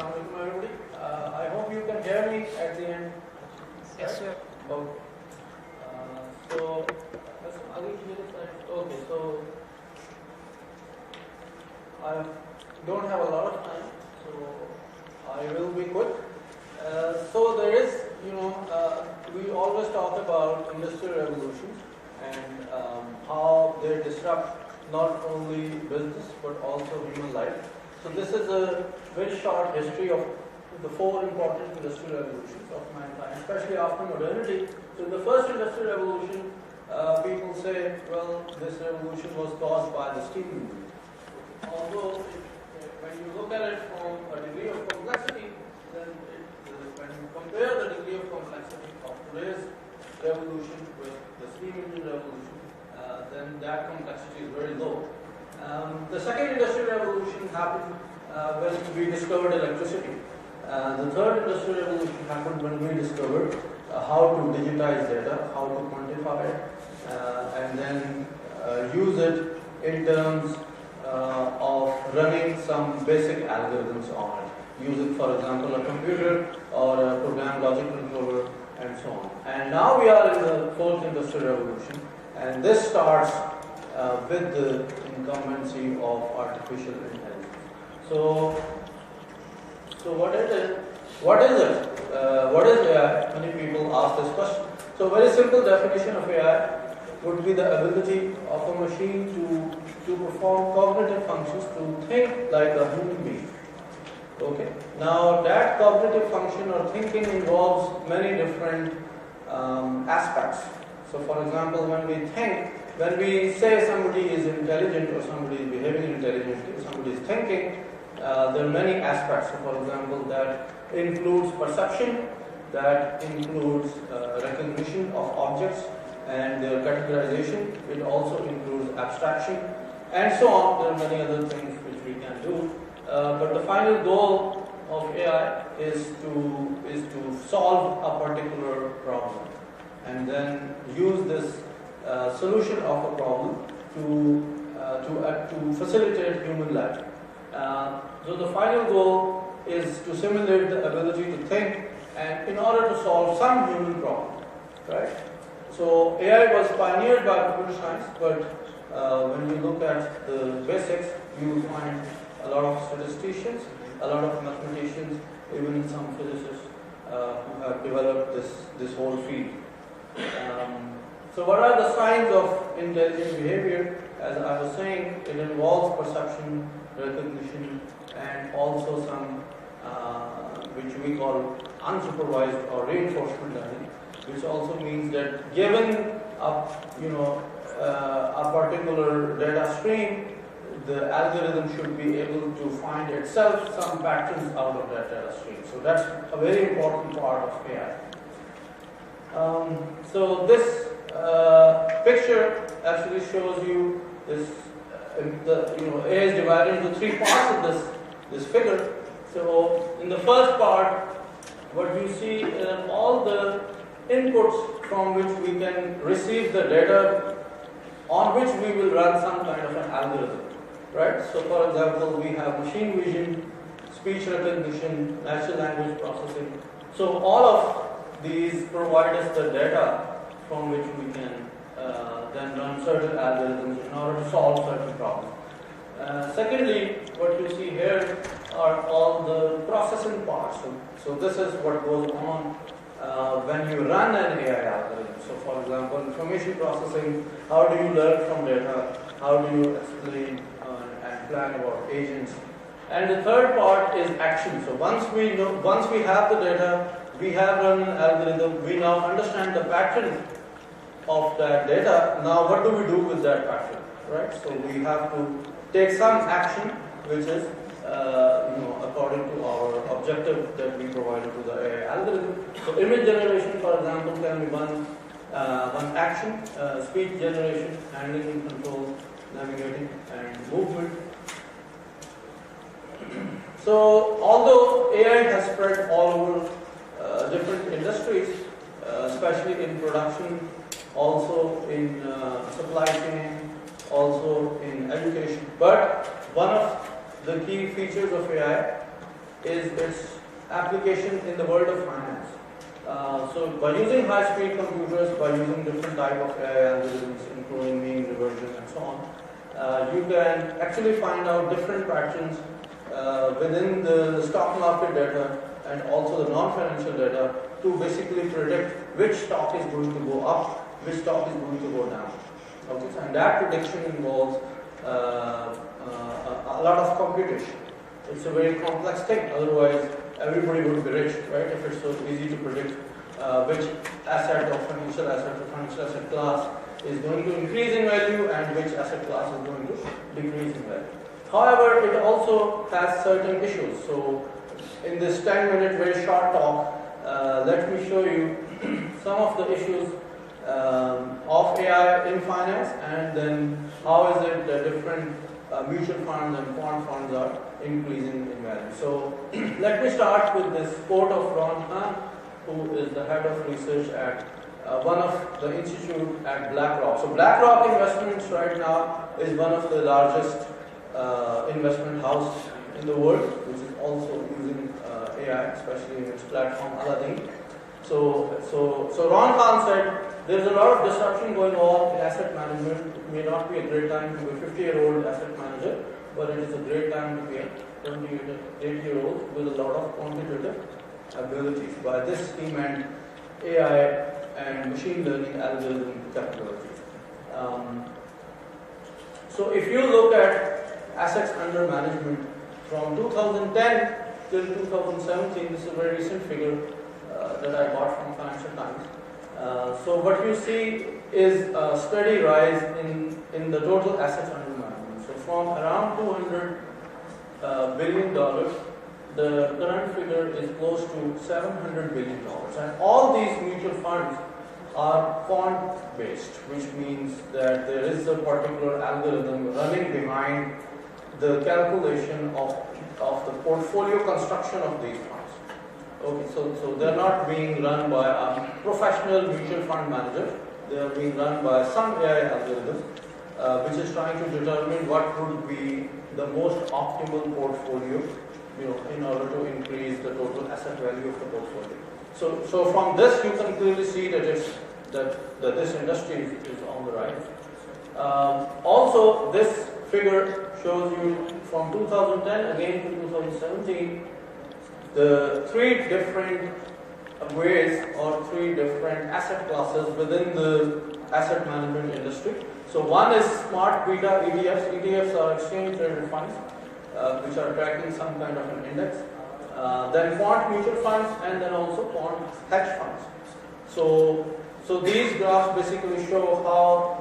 Assalamu alaikum everybody. I hope you can hear me at the end. Yes, sir. Okay. So, okay, so I don't have a lot of time, so I will be quick. So there is, we always talk about industrial revolutions and how they disrupt not only business but also human life. So this is a very short history of the four important industrial revolutions of mankind, especially after modernity. So in the first industrial revolution, people say, well, this revolution was caused by the steam engine. Although, when you look at it from a degree of complexity, then when you compare the degree of complexity of today's revolution with the steam engine revolution, then that complexity is very low. The second industrial revolution happened when we discovered electricity. The third industrial revolution happened when we discovered how to digitize data, how to quantify it, and then use it in terms of running some basic algorithms on it. Use it, for example, a computer or a program logic controller and so on. And now we are in the fourth industrial revolution, and this starts with the incumbency of artificial intelligence. So what is it? What is it? What is AI? Many people ask this question. So very simple definition of AI would be the ability of a machine to perform cognitive functions, to think like a human being. Okay. Now that cognitive function or thinking involves many different aspects. So for example, when we say somebody is intelligent or somebody is behaving intelligently, somebody is thinking, there are many aspects. So for example, that includes perception, that includes recognition of objects and their categorization. It also includes abstraction and so on. There are many other things which we can do. But the final goal of AI is to solve a particular problem and then use this solution of a problem to facilitate human life. So the final goal is to simulate the ability to think, and in order to solve some human problem, right? So AI was pioneered by computer science, but when you look at the basics, you will find a lot of statisticians, a lot of mathematicians, even some physicists who have developed this whole field. So what are the signs of intelligent behavior? As I was saying, it involves perception, recognition, and also some which we call unsupervised or reinforcement learning, which also means that given a particular data stream, the algorithm should be able to find itself some patterns out of that data stream. So that's a very important part of AI. So this picture actually shows you this. AI is divided into three parts of this figure. So in the first part, what you see is all the inputs from which we can receive the data on which we will run some kind of an algorithm, right? So for example, we have machine vision, speech recognition, natural language processing. So all of these provide us the data from which we can then run certain algorithms in order to solve certain problems. Secondly, what you see here are all the processing parts. So this is what goes on when you run an AI algorithm. So for example, information processing, how do you learn from data? How do you explain and plan about agents? And the third part is action. So once we have the data, we have run an algorithm, we now understand the pattern of that data. Now what do we do with that pattern, right? So we have to take some action, which is according to our objective that we provided to the AI algorithm. So image generation, for example, can be one action. Speech generation, handling and control, navigating and movement. So although AI has spread all over different industries, especially in production, also in supply chain, also in education. But one of the key features of AI is its application in the world of finance. So by using high-speed computers, by using different type of AI algorithms, including mean reversion and so on, you can actually find out different patterns within the stock market data and also the non-financial data to basically predict which stock is going to go up, which stock is going to go down. Okay, so, and that prediction involves a lot of computation. It's a very complex thing, otherwise everybody would be rich, right? If it's so easy to predict which asset or financial asset class is going to increase in value and which asset class is going to decrease in value. However, it also has certain issues. So in this 10-minute very short talk, let me show you some of the issues of AI in finance, and then how is it that different mutual funds and quant funds are increasing in value. So let me start with this quote of Ron Khan, who is the head of research at one of the institute at BlackRock. So BlackRock Investments right now is one of the largest investment house in the world, which is also using AI, especially in its platform Aladdin. So Ron Khan said, there's a lot of disruption going on in asset management. It may not be a great time to be a 50-year-old asset manager, but it is a great time to be a 28-year-old with a lot of quantitative abilities. By this he meant AI and machine learning algorithm capabilities. So if you look at assets under management from 2010 till 2017, this is a very recent figure that I got from Financial Times. So what you see is a steady rise in the total assets under management. So from around $200 billion, the current figure is close to $700 billion. And all these mutual funds are quant-based, which means that there is a particular algorithm running behind the calculation of the portfolio construction of these funds. Okay, so they're not being run by a professional mutual fund manager. They are being run by some AI algorithm, which is trying to determine what would be the most optimal portfolio, in order to increase the total asset value of the portfolio. So from this, you can clearly see that this industry is on the rise. Also, this figure shows you from 2010 again to 2017. The three different ways or three different asset classes within the asset management industry. So one is smart beta ETFs. ETFs are exchange traded funds, which are tracking some kind of an index. Then quant mutual funds, and then also quant hedge funds. So these graphs basically show how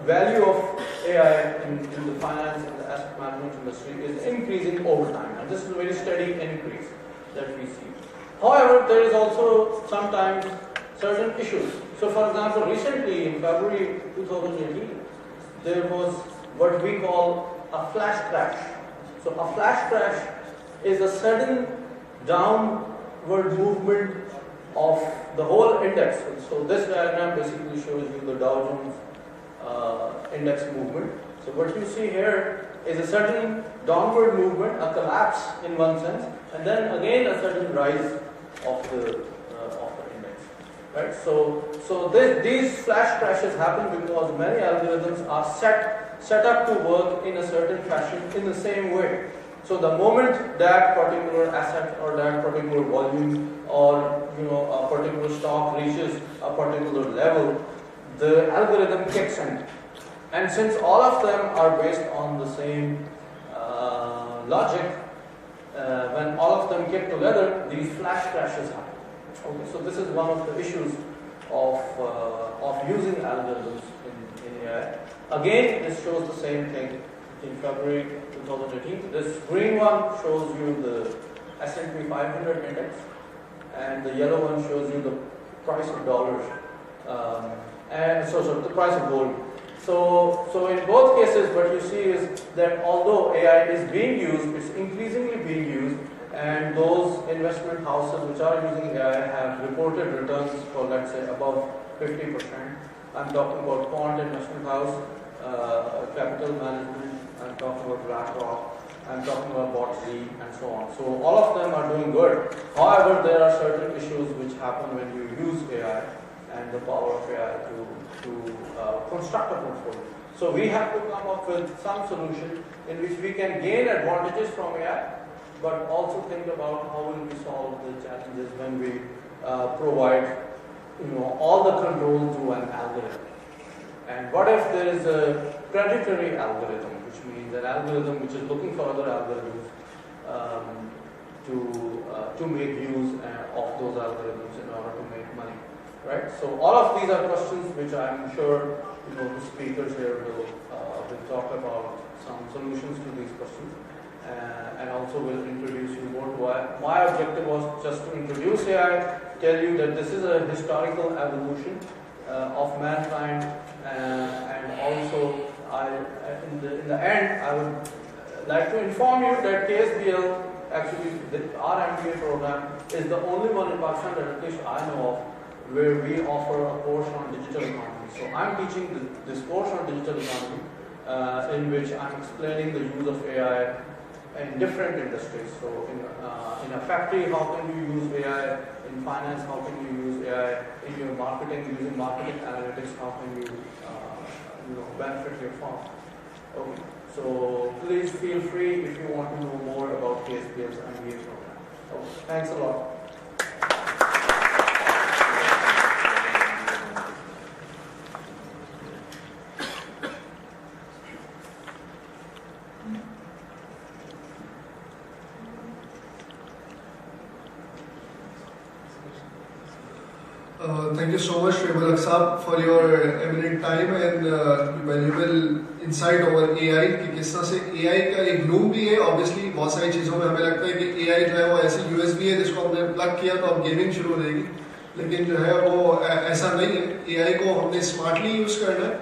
value of AI in the finance and the asset management industry is increasing over time, and this is a very steady increase that we see. However, there is also sometimes certain issues. So for example, recently in February 2018, there was what we call a flash crash. So a flash crash is a sudden downward movement of the whole index. So this diagram basically shows you the Dow Jones index movement. So what you see here is a certain downward movement, a collapse in one sense, and then again a certain rise of the index. Right? So these flash crashes happen because many algorithms are set up to work in a certain fashion in the same way. So the moment that particular asset or that particular volume or a particular stock reaches a particular level, the algorithm kicks in. And since all of them are based on the same logic, when all of them kick together, these flash crashes happen. Okay, so this is one of the issues of using algorithms in AI. Again, this shows the same thing in February 2018. This green one shows you the S&P 500 index, and the yellow one shows you the price of dollars, the price of gold. So in both cases, what you see is that although AI is being used, it's increasingly being used, and those investment houses which are using AI have reported returns for, let's say, above 50%. I'm talking about Quant Investment House, Capital Management, I'm talking about BlackRock, I'm talking about bot Z and so on. So all of them are doing good. However, there are certain issues which happen when you use AI and the power of AI to construct a portfolio. So we have to come up with some solution in which we can gain advantages from AI, but also think about how will we solve the challenges when we provide all the control to an algorithm. And what if there is a predatory algorithm, which means an algorithm which is looking for other algorithms to make use of those algorithms in order to make money, right? So all of these are questions which I'm sure the speakers here will talk about some solutions to these questions, and also will introduce you more to AI. My objective was just to introduce AI, tell you that this is a historical evolution of mankind, and also in the end I would like to inform you that KSBL, actually our MBA program, is the only one in Pakistan that at least I know of where we offer a course on digital economy. So I'm teaching this course on digital economy in which I'm explaining the use of AI in different industries. So in a factory, how can you use AI? In finance, how can you use AI? In your marketing, using marketing analytics, how can you benefit your firm? Okay. So please feel free if you want to know more about KSBL's MBA program. Okay. Thanks a lot. Thank you so much, Shwebal Aksab, for your eminent time and valuable insight over AI. कि किस तरह से AI का एक loom भी है, obviously बहुत सारी चीज़ों में हमें लगता है कि AI जो है वो ऐसी USB है जिसको हमने प्लग किया तो अब गेमिंग शुरू हो जाएगी, लेकिन जो है वो ऐसा नहीं है. AI को हमने स्मार्टली यूज़ करना है